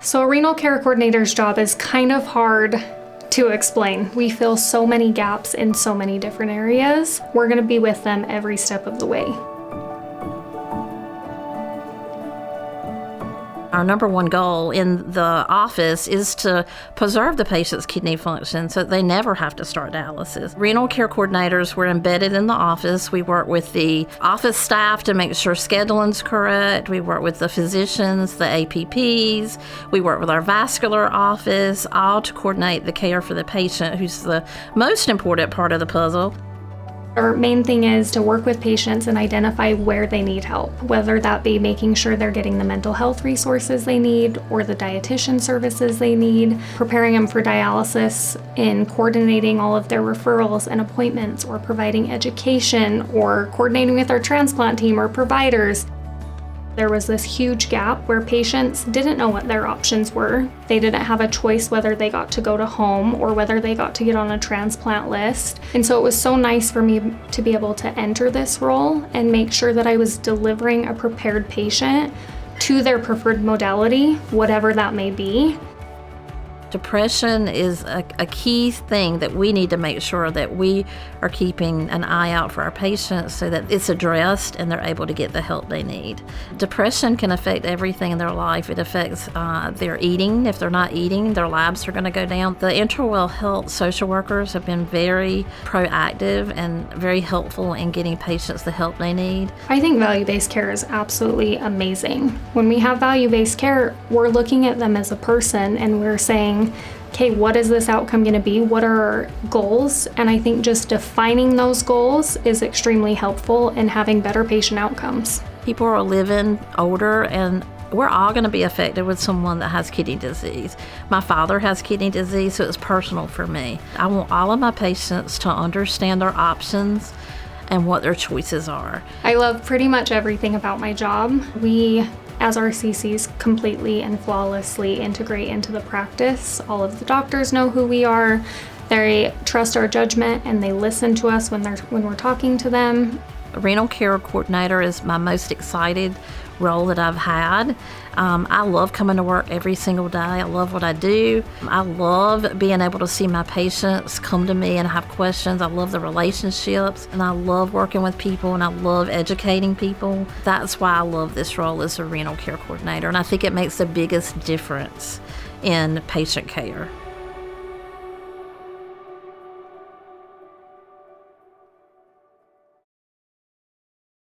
So a renal care coordinator's job is kind of hard to explain. We fill so many gaps in so many different areas. We're going to be with them every step of the way. Our number one goal in the office is to preserve the patient's kidney function so that they never have to start dialysis. Renal care coordinators were embedded in the office. We work with the office staff to make sure scheduling's correct. We work with the physicians, the APPs. We work with our vascular office, all to coordinate the care for the patient, who's the most important part of the puzzle. Our main thing is to work with patients and identify where they need help, whether that be making sure they're getting the mental health resources they need or the dietitian services they need, preparing them for dialysis, in coordinating all of their referrals and appointments, or providing education, or coordinating with our transplant team or providers. There was this huge gap where patients didn't know what their options were. They didn't have a choice whether they got to go to home or whether they got to get on a transplant list. And so it was so nice for me to be able to enter this role and make sure that I was delivering a prepared patient to their preferred modality, whatever that may be. Depression is a key thing that we need to make sure that we are keeping an eye out for our patients so that it's addressed and they're able to get the help they need. Depression can affect everything in their life. It affects their eating. If they're not eating, their labs are going to go down. The Interwell Health social workers have been very proactive and very helpful in getting patients the help they need. I think value-based care is absolutely amazing. When we have value-based care, we're looking at them as a person and we're saying, okay, what is this outcome going to be? What are our goals? And I think just defining those goals is extremely helpful in having better patient outcomes. People are living older, and we're all going to be affected with someone that has kidney disease. My father has kidney disease, so it's personal for me. I want all of my patients to understand their options and what their choices are. I love pretty much everything about my job. We, as RCCs, completely and flawlessly integrate into the practice. All of the doctors know who we are. They trust our judgment and they listen to us when we're talking to them. Renal care coordinator is my most excited role that I've had. I love coming to work every single day. I love what I do. I love being able to see my patients come to me and have questions. I love the relationships, and I love working with people, and I love educating people. That's why I love this role as a renal care coordinator, and I think it makes the biggest difference in patient care.